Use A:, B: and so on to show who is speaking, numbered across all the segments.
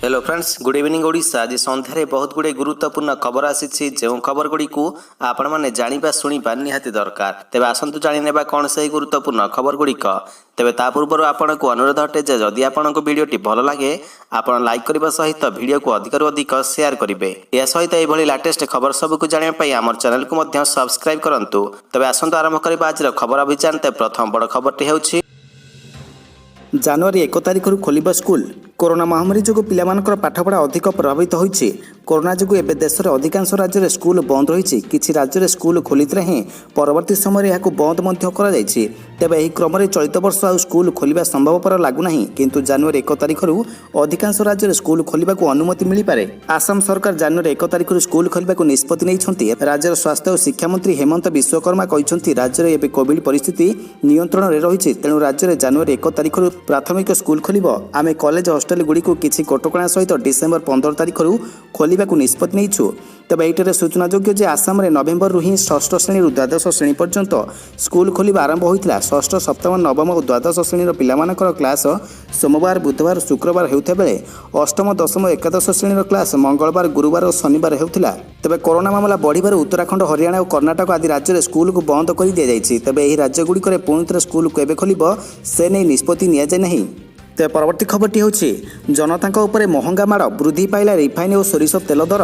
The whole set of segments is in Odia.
A: Hello friends, good evening Odisha. आज सन्धारे बहुत गुड़े गुरुत्वपूर्ण खबर आसी जो खबर गुड़ी को आपण मैंने जाना शुणा निहाती दरकार। तेज आसतु जाणीने कौन से गुरुत्वपूर्ण खबर गुड़िक। तेज ता पूर्व आपन को अनुरोध अटे जदि आपन को वीडियोटी भल लगे आपन लाइक करने सहित वीडियो को अधिक अधिक शेयर करेंगे। यह सहित यह लेटेस्ट खबर सबको जानापी आम चैनल को सब्सक्राइब करूँ। तेज आसतु आरंभ करवा आज खबर अभियान। प्रथम बड़ खबरटी है
B: जनवरी 1 तारिख खोल स्कूल। कोरोना महामारी जो पिलामानकर पाठपढ़ा अधिक प्रभावित होइछि। कोरोना जो एवं देश में अधिकांश राज्य में स्कूल बंद रही। किसी राज्य में स्कूल खोली हें परवर्ती समय यह बंद तेज यह क्रम में चलित वर्ष आ स्कूल खोलिबा संभवपर लगुना किंतु जनवरी 1 तारिख अधिकांश राज्य में स्कूल खोलिबा को अनुमति मिल पारे। आसाम सरकार जनवरी 1 तारिख स्कूल खोलिबा को निष्पत्ति नहीं। राज्यर स्वास्थ्य और शिक्षा मंत्री हेमंत विश्वकर्मा कहते राज्य में एवं कोविड परिस्थिति नियंत्रण में रही। तेणु राज्य में जनवरी 1 तारिख प्राथमिक स्कूल खोल। आम कॉलेज हॉस्टल गुड़ी को किसी कटकणा सहित डिसेम्बर 15 तारिख खोलिबा को निष्पत्ति नहीं। तेज ये सूचना योग्य आसाम में नवेम्बर ही षष्ठ श्रेणी द्वादश श्रेणी पर्यंत स्कूल खोलिबा आरंभ होता। षष्ठ सप्तम नवम और द्वादश श्रेणी पिलामानकर क्लास सोमवार बुधवार शुक्रवार होता बेले अष्टम दशम एकादश श्रेणी क्लास मंगलवार गुरुवार और शनिवार होता। तेज कोरोना मामला बढ़िबार उत्तराखंड हरियाणा और कर्णाटक आदि राज्य में स्कूल को बंद कर दी जाएगी। तेज यह राज्य गुड़िक पुणी थे स्कूल को एवं खोल से नहीं निष्पत्ति नि नहीं। तेज परवर्ती खबरटी हूँ जनता उपर महंगा माड़ वृद्धि पाइला रिफाइन और सोरिष तेल दर।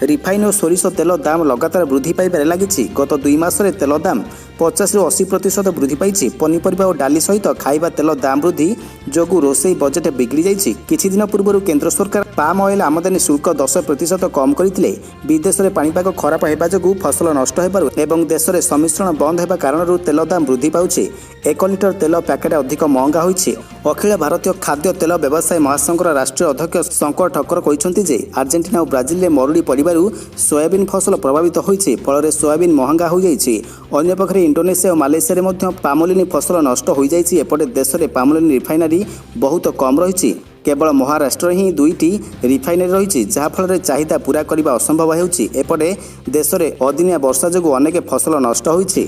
B: रिफाइन और सोरिष तेल दाम लगातार वृद्धि पाइबार लगी। गत 2 मासरे तेल दाम 50 ରୁ 80% वृद्धि पाई। पनीपरिया और डाली सहित खाइबा तेल दाम वृद्धि जो रोसई बजेट बिगड़ी जाइए। किछि दिन पूर्व केंद्र सरकार पाम ऑयल आमदानी शुल्क 10% कम करते। विदेश में पाणीपाग खराब होगा जो फसल नष्ट होबार देश में सम्मिश्रण बंद होगा कारण तेल दाम वृद्धि पाउछि। 1 लिटर तेल पैकेट अधिक महंगा होइछि। अखिल भारतीय खाद्य तेल व्यवसाय महासंघर राष्ट्रीय अध्यक्ष शंकर ठक्कर कहते आर्जेंटिना और ब्राजिल में मरुड़ी पड़ू सोयाबीन फसल प्रभावित होइछि। फल सोयाबीन महंगा हो जाइछि। अन्य पक्षे इंडोनेशिया और मालयेशिया में पामोलिन फसल नष्ट हो जाइछि। एपटे देश में पामोलिन रिफाइनारी बहुत कम रही। केवल महाराष्ट्र ही 2टी रिफाइनारी रही जहाँफल चाहिदा पूरा करने असंभव होपटे देश में अदिनिया वर्षा जो अनेक फसल नष्ट होइछि।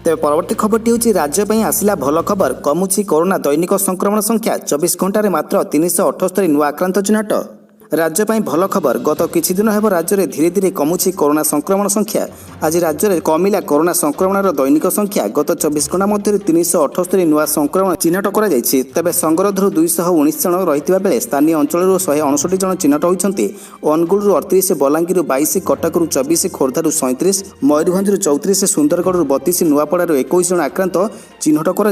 B: तेज परवर्ती खबरटी हूँ राज्य आसला भल खबर। कमुची कोरोना दैनिक संक्रमण संख्या 24 घंटे मात्र 378 नुआ आक्रांत चिन्हट। राज्य भल खबर। गत किछि दिन हेब राज्य में धीरे धीरे कमुची कोरोना संक्रमण संख्या। आज राज्य में कमिला कोरोना संक्रमण दैनिक संख्या। गत 24 घंटा मध्य 378 नुआ संक्रमण चिन्हट कर। तेज संगरोधर 219 जन रही बेले स्थानीय अंचल 159 जन चिन्हट होती। अनुगुल 38, बलांगीर 22, कटक 24, खोर्धा 37, मयूरभंज 34, सुंदरगढ़ 32, नुआपड़ा 21 जन आक्रांत चिन्हट कर।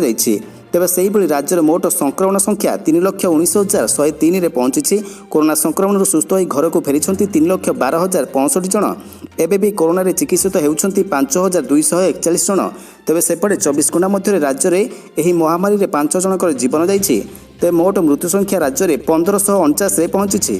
B: तेज से राज्यर मोट संक्रमण संख्या 3,19,103 पहुंची। कोरोना संक्रमण सुस्थ हो घर को फेरी 3,12,065 जन। एवं भी कोरोना चिकित्सित होती 5,241 जन। तेज सेपटे 24 घंटा मध्य राज्य में यह महामारी 5 जनकर जीवन जाइए। तेज मोट मृत्यु संख्या राज्य में 1549 पहुंची।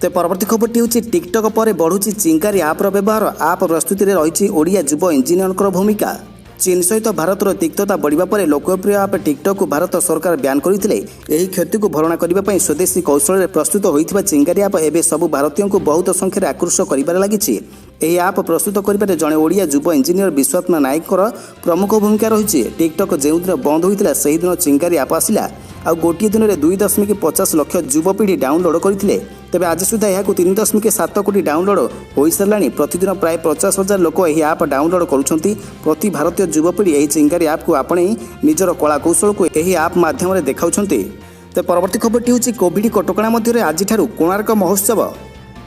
B: तो परवर्ती खबरटी हूँ टिकटक पर बढ़ुची चिंगारी आप्र व्यवहार। आप प्रस्तुति में रही ओडिया युव इंजीनियर भूमिका। चीन सहित भारतर तिक्तता बढ़िबा परे लोकप्रिय आप टिकटक को भारत सरकार बैन करते। यही क्षति को भरणा करने स्वदेशी कौशल प्रस्तुत होता चिंगारी आप एवं सबु भारतीयों को बहुत संख्यार आकृष्ट कर लगी। यह आप प्रस्तुत करें जड़े ओडिया युव इंजीनियर विश्वात्मा नायक प्रमुख भूमिका रही। टिकटक जो दिन बंद होता से दिन चिंगारी आप आसला आ गोटे दिन में 2.50 लाख युवपीढ़ी डाउनलोड करते। तेज आज सुधा यह 3.7 कोटी डाउनलोड हो सारा। प्रतिदिन प्राय 50,000 लोक यह आप डाउनलोड करुँच। प्रति भारतीय युवपीढ़ी यही चिंगारी आप को आपणे निजर कलाकौशल को यही आप माध्यम देखाऊँ। तो परवर्ती खबरटी हूँ कोविड कटकणा मध्य आज कोणार्क महोत्सव।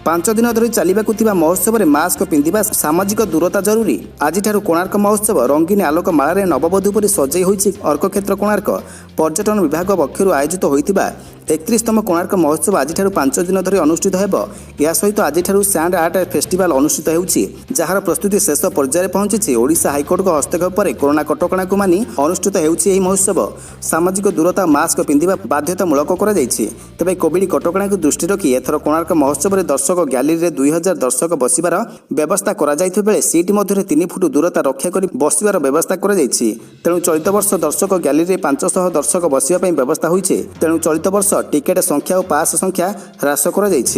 B: 5 दिन धरी चलवाक महोत्सव में मास्क पिंधा सामाजिक दूरता जरूरी। आज कोणार्क महोत्सव रंगीन आलोक माला नवबधू पर सजई होती। अर्कक्षेत्र कोणार्क पर्यटन विभाग पक्षर आयोजित होता 31तम कोणार्क महोत्सव आज 5 दिन धरी अनुष्ठित होब। या सहित आज सैंड आर्ट फेस्टिवल अनुष्ठित होउछि जार प्रस्तुति शेष पर्यायर पहुंची। ओडिशा हाईकोर्ट हस्तक्षेप पर कोरोना कटकणा को मानि अनुष्ठित होउछि। महोत्सव सामाजिक दूरता मास्क पिंधा बाध्यतामूलक कर। तेज कोविड कटकणा को दृष्टि रखी एथर कोणार्क महोत्सव में दर्शक गैलरी 2000 दर्शक बसिबार व्यवस्था कर। सीट मध्य 3 फुट दूरता रक्षा कर बसिबार व्यवस्था कर। तेणु चलित वर्ष दर्शक गैलरी 500 दर्शक बसिबा व्यवस्था होइछे। तेणु चलित वर्ष टिकेट संख्या और पास संख्या ह्रास कर। तेज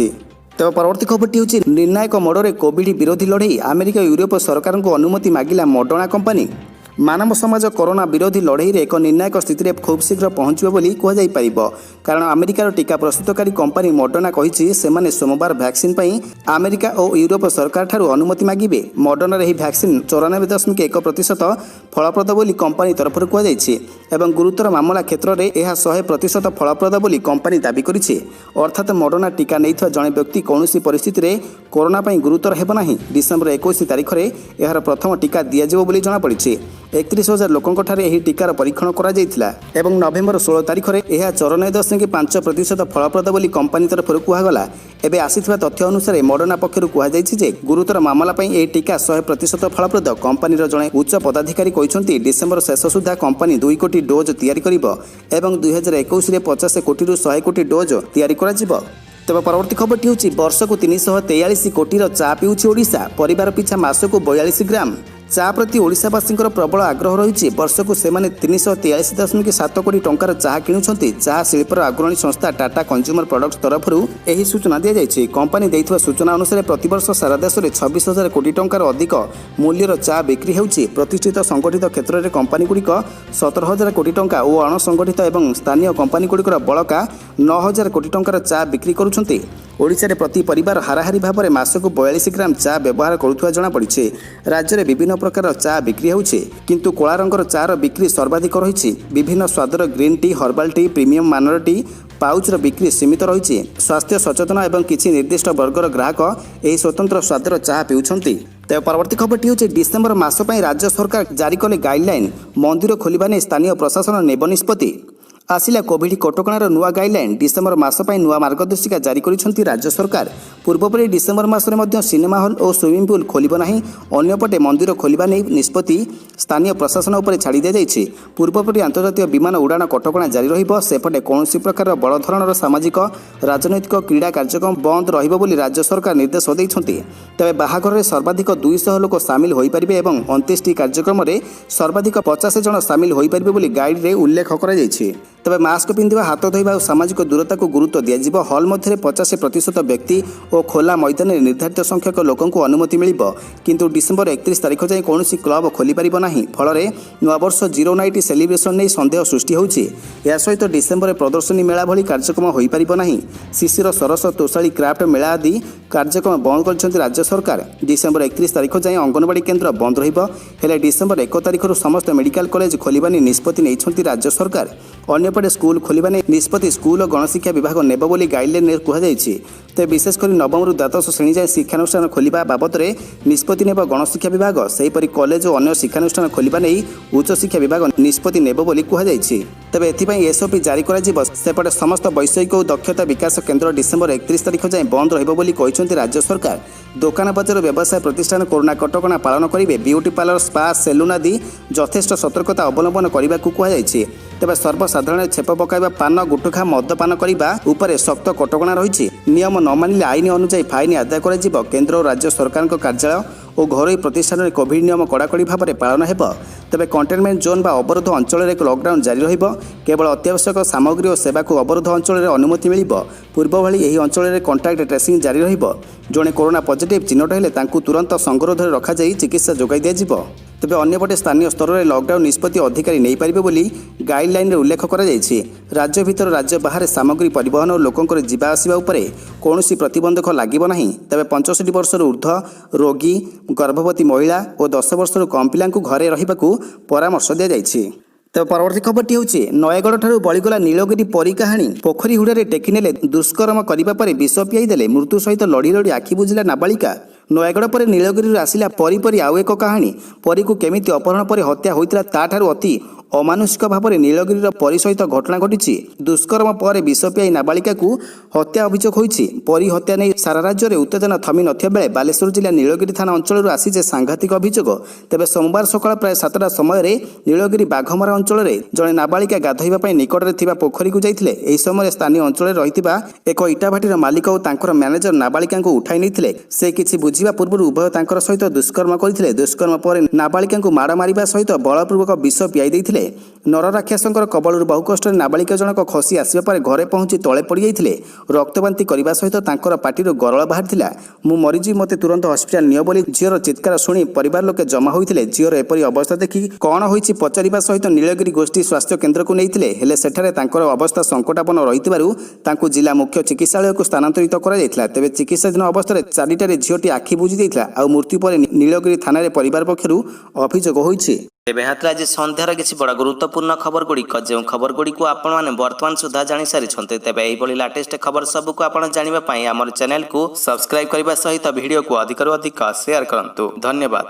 B: परवर्ती खबरटी हूँ निर्णायक मोड़े कोविड विरोधी लड़ई। अमेरिका यूरोप सरकार को अनुमति मागिला मॉडर्ना कंपनी। मानव समाज कोरोना विरोधी लड़ई एक निर्णायक स्थिति में खूब शीघ्र पहुंचब बोली कहुपर କାରଣ ଆମେରିକାର ଟିକା ପ୍ରସ୍ତୁତକାରୀ କମ୍ପାନୀ ମଡର୍ଣ୍ଣା କହିଛି ସେମାନେ ସୋମବାର ଭ୍ୟାକ୍ସିନ୍ ପାଇଁ ଆମେରିକା ଓ ୟୁରୋପ ସରକାରଠାରୁ ଅନୁମତି ମାଗିବେ। ମଡର୍ଣ୍ଣାର ଏହି ଭ୍ୟାକ୍ସିନ୍ 94.1% ଫଳପ୍ରଦ ବୋଲି କମ୍ପାନୀ ତରଫରୁ କୁହାଯାଇଛି ଏବଂ ଗୁରୁତର ମାମଲା କ୍ଷେତ୍ରରେ ଏହା 100% ଫଳପ୍ରଦ ବୋଲି କମ୍ପାନୀ ଦାବି କରିଛି। ଅର୍ଥାତ୍ ମଡର୍ଣ୍ଣା ଟିକା ନେଇଥିବା ଜଣେ ବ୍ୟକ୍ତି କୌଣସି ପରିସ୍ଥିତିରେ କରୋନା ପାଇଁ ଗୁରୁତର ହେବ ନାହିଁ। ଡିସେମ୍ବର 21 ତାରିଖରେ ଏହାର ପ୍ରଥମ ଟିକା ଦିଆଯିବ ବୋଲି ଜଣାପଡ଼ିଛି। 31,000 ଲୋକଙ୍କଠାରେ ଏହି ଟିକାର ପରୀକ୍ଷଣ କରାଯାଇଥିଲା ଏବଂ ନଭେମ୍ବର 16 ତାରିଖରେ ଏହା 94.5% ଫଳପ୍ରଦ ବୋଲି କମ୍ପାନୀ ତରଫରୁ କୁହାଗଲା। ଏବେ ଆସିଥିବା ତଥ୍ୟ ଅନୁସାରେ ମଡର୍ଣ୍ଣା ପକ୍ଷରୁ କୁହାଯାଇଛି ଯେ ଗୁରୁତର ମାମଲା ପାଇଁ ଏହି ଟିକା 100% ଫଳପ୍ରଦ। କମ୍ପାନୀର ଜଣେ ଉଚ୍ଚ ପଦାଧିକାରୀ କହିଛନ୍ତି ଡିସେମ୍ବର ଶେଷ ସୁଦ୍ଧା କମ୍ପାନୀ 2 କୋଟି ଡୋଜ୍ ତିଆରି କରିବ ଏବଂ 2021ରେ 50 କୋଟିରୁ 100 କୋଟି ଡୋଜ୍ ତିଆରି କରାଯିବ। ତେବେ ପରବର୍ତ୍ତୀ ଖବରଟି ହେଉଛି ବର୍ଷକୁ 343 କୋଟିର ଚା ପିଉଛି ଓଡ଼ିଶା। ପରିବାର ପିଛା ମାସକୁ 42 ଗ୍ରାମ। ଚା ପ୍ରତି ଓଡ଼ିଶାବାସୀଙ୍କର ପ୍ରବଳ ଆଗ୍ରହ ରହିଛି। ବର୍ଷକୁ ସେମାନେ 343.7 କୋଟି ଟଙ୍କାର ଚାହା କିଣୁଛନ୍ତି। ଚାହା ଶିଳ୍ପର ଅଗ୍ରଣୀ ସଂସ୍ଥା ଟାଟା କଞ୍ଜ୍ୟୁମର ପ୍ରଡକ୍ଟସ୍ ତରଫରୁ ଏହି ସୂଚନା ଦିଆଯାଇଛି। କମ୍ପାନୀ ଦେଇଥିବା ସୂଚନା ଅନୁସାରେ ପ୍ରତିବର୍ଷ ସାରା ଦେଶରେ 26,000 କୋଟି ଟଙ୍କାର ଅଧିକ ମୂଲ୍ୟର ଚା ବିକ୍ରି ହେଉଛି। ପ୍ରତିଷ୍ଠିତ ସଂଗଠିତ କ୍ଷେତ୍ରରେ କମ୍ପାନୀଗୁଡ଼ିକ 17,000 କୋଟି ଟଙ୍କା ଓ ଅଣସଂଗଠିତ ଏବଂ ସ୍ଥାନୀୟ କମ୍ପାନୀଗୁଡ଼ିକର ବଳକା 9,000 କୋଟି ଟଙ୍କାର ଚା ବିକ୍ରି କରୁଛନ୍ତି। ଓଡ଼ିଶାରେ ପ୍ରତି ପରିବାର ହାରାହାରି ଭାବରେ ମାସକୁ 42 ଗ୍ରାମ ଚା ବ୍ୟବହାର କରୁଥିବା ଜଣାପଡ଼ିଛି। ରାଜ୍ୟରେ ବିଭିନ୍ନ ପ୍ରକାର ଚା ବିକ୍ରି ହେଉଛି, କିନ୍ତୁ କଳା ରଙ୍ଗର ଚାର ବିକ୍ରି ସର୍ବାଧିକ ରହିଛି। ବିଭିନ୍ନ ସ୍ୱାଦର ଗ୍ରୀନ୍ ଟି, ହର୍ବାଲ ଟି, ପ୍ରିମିୟମ ମାନର ଟି ପାଉଚ୍ର ବିକ୍ରି ସୀମିତ ରହିଛି। ସ୍ୱାସ୍ଥ୍ୟ ସଚେତନ ଏବଂ କିଛି ନିର୍ଦ୍ଦିଷ୍ଟ ବର୍ଗର ଗ୍ରାହକ ଏହି ସ୍ୱତନ୍ତ୍ର ସ୍ୱାଦର ଚାହା ପିଉଛନ୍ତି। ତେବେ ପରବର୍ତ୍ତୀ ଖବରଟି ହେଉଛି ଡିସେମ୍ବର ମାସ ପାଇଁ ରାଜ୍ୟ ସରକାର ଜାରି କଲେ ଗାଇଡଲାଇନ୍। ମନ୍ଦିର ଖୋଲିବା ନେଇ ସ୍ଥାନୀୟ ପ୍ରଶାସନ ନେବ ନିଷ୍ପତ୍ତି। ଆସିଲା କୋଭିଡ୍ କଟକଣାର ନୂଆ ଗାଇଡଲାଇନ୍। ଡିସେମ୍ବର ମାସ ପାଇଁ ନୂଆ ମାର୍ଗଦର୍ଶିକା ଜାରି କରିଛନ୍ତି ରାଜ୍ୟ ସରକାର। ପୂର୍ବପରି ଡିସେମ୍ବର ମାସରେ ମଧ୍ୟ ସିନେମା ହଲ୍ ଓ ସୁଇମିଂ ପୁଲ୍ ଖୋଲିବ ନାହିଁ। ଅନ୍ୟପଟେ ମନ୍ଦିର ଖୋଲିବା ନେଇ ନିଷ୍ପତ୍ତି ସ୍ଥାନୀୟ ପ୍ରଶାସନ ଉପରେ ଛାଡ଼ି ଦିଆଯାଇଛି। ପୂର୍ବପରି ଆନ୍ତର୍ଜାତୀୟ ବିମାନ ଉଡ଼ାଣ କଟକଣା ଜାରି ରହିବ। ସେପଟେ କୌଣସି ପ୍ରକାର ବଡ଼ ଧରଣର ସାମାଜିକ, ରାଜନୈତିକ, କ୍ରୀଡ଼ା କାର୍ଯ୍ୟକ୍ରମ ବନ୍ଦ ରହିବ ବୋଲି ରାଜ୍ୟ ସରକାର ନିର୍ଦ୍ଦେଶ ଦେଇଛନ୍ତି। ତେବେ ବାହାଘରରେ ସର୍ବାଧିକ 200 ଲୋକ ସାମିଲ ହୋଇପାରିବେ ଏବଂ ଅନ୍ତ୍ୟେଷ୍ଟି କାର୍ଯ୍ୟକ୍ରମରେ ସର୍ବାଧିକ 50 ଜଣ ସାମିଲ ହୋଇପାରିବେ ବୋଲି ଗାଇଡ୍ରେ ଉଲ୍ଲେଖ କରାଯାଇଛି। ତେବେ ମାସ୍କ ପିନ୍ଧିବା, ହାତ ଧୋଇବା ଓ ସାମାଜିକ ଦୂରତାକୁ ଗୁରୁତ୍ୱ ଦିଆଯିବ। ହଲ୍ ମଧ୍ୟରେ 50% ବ୍ୟକ୍ତି ଓ ଖୋଲା ମଇଦାନରେ ନିର୍ଦ୍ଧାରିତ ସଂଖ୍ୟକ ଲୋକଙ୍କୁ ଅନୁମତି ମିଳିବ। କିନ୍ତୁ ଡିସେମ୍ବର 31 ତାରିଖ ଯାଏଁ କୌଣସି କ୍ଲବ ଖୋଲିପାରିବ ନାହିଁ। ଫଳରେ ନୂଆବର୍ଷ ଜିରୋ ନାଇଟ୍ ସେଲିବ୍ରେସନ୍ ନେଇ ସନ୍ଦେହ ସୃଷ୍ଟି ହେଉଛି। ଏହା ସହିତ ଡିସେମ୍ବରରେ ପ୍ରଦର୍ଶନୀ ମେଳା ଭଳି କାର୍ଯ୍ୟକ୍ରମ ହୋଇପାରିବ ନାହିଁ। ଶିଶିର, ସରସ, ତୋଷାଳୀ, କ୍ରାଫ୍ଟ ମେଳା ଆଦି କାର୍ଯ୍ୟକ୍ରମ ବନ୍ଦ କରିଛନ୍ତି ରାଜ୍ୟ ସରକାର। ଡିସେମ୍ବର 31 ତାରିଖ ଯାଏଁ ଅଙ୍ଗନବାଡ଼ି କେନ୍ଦ୍ର ବନ୍ଦ ରହିବ। ହେଲେ ଡିସେମ୍ବର 1 ତାରିଖରୁ ସମସ୍ତ ମେଡିକାଲ କଲେଜ ଖୋଲିବା ନେଇ ନିଷ୍ପତ୍ତି ନେଇଛନ୍ତି ରାଜ୍ୟ ସରକାର। ଅନ୍ୟପଟେ ସ୍କୁଲ ଖୋଲିବା ନେଇ ନିଷ୍ପତ୍ତି ସ୍କୁଲ ଓ ଗଣଶିକ୍ଷା ବିଭାଗ ନେବ ବୋଲି ଗାଇଡଲାଇନ୍ରେ କୁହାଯାଇଛି। ତେବେ ବିଶେଷ କରି ନବମରୁ ଦ୍ୱାଦଶ ଶ୍ରେଣୀ ଯାଏଁ ଶିକ୍ଷାନୁଷ୍ଠାନ ଖୋଲିବା ବାବଦରେ ନିଷ୍ପତ୍ତି ନେବ ଗଣଶିକ୍ଷା ବିଭାଗ। ସେହିପରି କଲେଜ ଓ ଅନ୍ୟ ଶିକ୍ଷାନୁଷ୍ଠାନ ଖୋଲିବା ନେଇ ଉଚ୍ଚଶିକ୍ଷା ବିଭାଗ ନିଷ୍ପତ୍ତି ନେବ ବୋଲି କୁହାଯାଇଛି। ତେବେ ଏଥିପାଇଁ ଏସ୍ଓପି ଜାରି କରାଯିବ। ସେପଟେ ସମସ୍ତ ବୈଷୟିକ ଓ ଦକ୍ଷତା ବିକାଶ କେନ୍ଦ୍ର ଡିସେମ୍ବର 31 ତାରିଖ ଯାଏଁ ବନ୍ଦ ରହିବ ବୋଲି କହିଛନ୍ତି ରାଜ୍ୟ ସରକାର। ଦୋକାନ ବଜାର ବ୍ୟବସାୟ ପ୍ରତିଷ୍ଠାନ କରୋନା କଟକଣା ପାଳନ କରିବେ। ବିୟୁଟି ପାର୍ଲର, ସ୍ପା, ସେଲୁନ୍ ଆଦି ଯଥେଷ୍ଟ ସତର୍କତା ଅବଲମ୍ବନ କରିବାକୁ କୁହାଯାଇଛି। ତେବେ ସର୍ବସାଧାରଣରେ ଛେପ ପକାଇବା, ପାନ, ଗୁଟଖା, ମଦପାନ କରିବା ଉପରେ ଶକ୍ତ କଟକଣା ରହିଛି। ନିୟମ ନ ମାନିଲେ ଆଇନ ଅନୁଯାୟୀ ଫାଇନ୍ ଆଦାୟ କରାଯିବ। କେନ୍ଦ୍ର ଓ ରାଜ୍ୟ ସରକାରଙ୍କ କାର୍ଯ୍ୟାଳୟ ଓ ଘରୋଇ ପ୍ରତିଷ୍ଠାନରେ କୋଭିଡ୍ ନିୟମ କଡ଼ାକଡ଼ି ଭାବରେ ପାଳନ ହେବ। ତେବେ କଣ୍ଟେନମେଣ୍ଟ ଜୋନ୍ ବା ଅବରୋଧ ଅଞ୍ଚଳରେ ଲକଡାଉନ୍ ଜାରି ରହିବ। କେବଳ ଅତ୍ୟାବଶ୍ୟକ ସାମଗ୍ରୀ ଓ ସେବାକୁ ଅବରୋଧ ଅଞ୍ଚଳରେ ଅନୁମତି ମିଳିବ। ପୂର୍ବ ଭଳି ଏହି ଅଞ୍ଚଳରେ କଣ୍ଟାକ୍ଟ ଟ୍ରେସିଂ ଜାରି ରହିବ। ଜଣେ କରୋନା ପଜିଟିଭ୍ ଚିହ୍ନଟ ହେଲେ ତାଙ୍କୁ ତୁରନ୍ତ ସଙ୍ଗରୋଧରେ ରଖାଯାଇ ଚିକିତ୍ସା ଯୋଗାଇ ଦିଆଯିବ। ତେବେ ଅନ୍ୟପଟେ ସ୍ଥାନୀୟ ସ୍ତରରେ ଲକଡାଉନ୍ ନିଷ୍ପତ୍ତି ଅଧିକାରୀ ନେଇପାରିବେ ବୋଲି ଗାଇଡଲାଇନ୍ରେ ଉଲ୍ଲେଖ କରାଯାଇଛି। ରାଜ୍ୟ ଭିତର ରାଜ୍ୟ ବାହାରେ ସାମଗ୍ରୀ ପରିବହନ ଓ ଲୋକଙ୍କର ଯିବା ଆସିବା ଉପରେ କୌଣସି ପ୍ରତିବନ୍ଧକ ଲାଗିବ ନାହିଁ। ତେବେ 65 ବର୍ଷରୁ ଉର୍ଦ୍ଧ୍ୱ, ରୋଗୀ, ଗର୍ଭବତୀ ମହିଳା ଓ 10 ବର୍ଷରୁ କମ୍ ପିଲାଙ୍କୁ ଘରେ ରହିବାକୁ ପରାମର୍ଶ ଦିଆଯାଇଛି। ତେବେ ପରବର୍ତ୍ତୀ ଖବରଟି ହେଉଛି ନୟାଗଡ଼ଠାରୁ ବଳିଗଲା ନୀଳଗିରି ପରୀ କାହାଣୀ। ପୋଖରୀ ହୁଡ଼ାରେ ଟେକିନେଲେ, ଦୁଷ୍କର୍ମ କରିବା ପରେ ବିଷ ପିଆଇ ଦେଲେ, ମୃତ୍ୟୁ ସହିତ ଲଢ଼ି ଲଢ଼ି ଆଖି ବୁଜିଲା ନାବାଳିକା। ନୟାଗଡ଼ ପରେ ନୀଳଗିରିରୁ ଆସିଲା ପରୀ ପରି ଆଉ ଏକ କାହାଣୀ। ପରୀକୁ କେମିତି ଅପହରଣ ପରେ ହତ୍ୟା ହୋଇଥିଲା ତାଠାରୁ ଅତି ଅମାନୁଷିକ ଭାବରେ ନୀଳଗିରିର ପରୀ ସହିତ ଘଟଣା ଘଟିଛି। ଦୁଷ୍କର୍ମ ପରେ ବିଷ ପିଆଇ ନାବାଳିକାକୁ ହତ୍ୟା ଅଭିଯୋଗ ହୋଇଛି। ପରୀ ହତ୍ୟା ନେଇ ସାରା ରାଜ୍ୟରେ ଉତ୍ତେଜନା ଥମି ନଥିବା ବେଳେ ବାଲେଶ୍ୱର ଜିଲ୍ଲା ନୀଳଗିରି ଥାନା ଅଞ୍ଚଳରୁ ଆସିছে ସାଂଘାତିକ ଅଭିଯୋଗ। ତେବେ ସୋମବାର ସକାଳ ପ୍ରାୟ 7ଟା ସମୟରେ ନୀଳଗିରି ବାଘମରା ଅଞ୍ଚଳରେ ଜଣେ ନାବାଳିକା ଗାଧୋଇବା ପାଇଁ ନିକଟରେ ଥିବା ପୋଖରୀକୁ ଯାଇଥିଲେ। ଏହି ସମୟରେ ସ୍ଥାନୀୟ ଅଞ୍ଚଳରେ ରହିଥିବା ଏକ ଇଟାଭାଟିର ମାଲିକ ଓ ତାଙ୍କର ମ୍ୟାନେଜର ନାବାଳିକାଙ୍କୁ ଉଠାଇ ନେଇଥିଲେ। ସେ କିଛି ବୁଝିବା ପୂର୍ବରୁ ଉଭୟ ତାଙ୍କର ସହିତ ଦୁଷ୍କର୍ମ କରିଥିଲେ। ଦୁଷ୍କର୍ମ ପରେ ନାବାଳିକାଙ୍କୁ ମାଡ଼ ମାରିବା ସହିତ ବଳପୂର୍ବକ ବିଷ ପିଆଇ ଦେଇଥିଲେ। ନରରାକ୍ଷସଙ୍କର କବଳରୁ ବହୁ କଷ୍ଟରେ ନାବାଳିକା ଜଣକ ଖସି ଆସିବା ପରେ ଘରେ ପହଞ୍ଚି ତଳେ ପଡ଼ିଯାଇଥିଲେ। ରକ୍ତବାନ୍ତି କରିବା ସହିତ ତାଙ୍କର ପାଟିରୁ ଗରଳ ବାହାରିଥିଲା। ମୁଁ ମରିଯିବି, ମୋତେ ତୁରନ୍ତ ହସ୍ପିଟାଲ ନିଅ ବୋଲି ଝିଅର ଚିତ୍କାର ଶୁଣି ପରିବାର ଲୋକେ ଜମା ହୋଇଥିଲେ। ଝିଅର ଏପରି ଅବସ୍ଥା ଦେଖି କ'ଣ ହୋଇଛି ପଚାରିବା ସହିତ ନୀଳଗିରି ଗୋଷ୍ଠୀ ସ୍ୱାସ୍ଥ୍ୟ କେନ୍ଦ୍ରକୁ ନେଇଥିଲେ। ହେଲେ ସେଠାରେ ତାଙ୍କର ଅବସ୍ଥା ସଙ୍କଟାପନ୍ନ ରହିଥିବାରୁ ତାଙ୍କୁ ଜିଲ୍ଲା ମୁଖ୍ୟ ଚିକିତ୍ସାଳୟକୁ ସ୍ଥାନାନ୍ତରିତ କରାଯାଇଥିଲା। ତେବେ ଚିକିତ୍ସାଧୀନ ଅବସ୍ଥାରେ 4ଟାରେ ଝିଅଟି ଆଖି ବୁଜି ଦେଇଥିଲା। ଆଉ ମୃତ୍ୟୁ ପରେ ନୀଳଗିରି ଥାନାରେ ପରିବାର ପକ୍ଷରୁ ଅଭିଯୋଗ ହୋଇଛି।
A: ତେବେ ଏହା ଥିଲା ଆଜି ସନ୍ଧ୍ୟାର କିଛି ବଡ଼ ଗୁରୁତ୍ୱପୂର୍ଣ୍ଣ ଖବରଗୁଡ଼ିକ, ଯେଉଁ ଖବରଗୁଡ଼ିକୁ ଆପଣମାନେ ବର୍ତ୍ତମାନ ସୁଦ୍ଧା ଜାଣିସାରିଛନ୍ତି। ତେବେ ଏହିଭଳି ଲାଟେଷ୍ଟ ଖବର ସବୁକୁ ଆପଣ ଜାଣିବା ପାଇଁ ଆମର ଚ୍ୟାନେଲକୁ ସବସ୍କ୍ରାଇବ୍ କରିବା ସହିତ ଭିଡ଼ିଓକୁ ଅଧିକରୁ ଅଧିକ ସେୟାର କରନ୍ତୁ। ଧନ୍ୟବାଦ।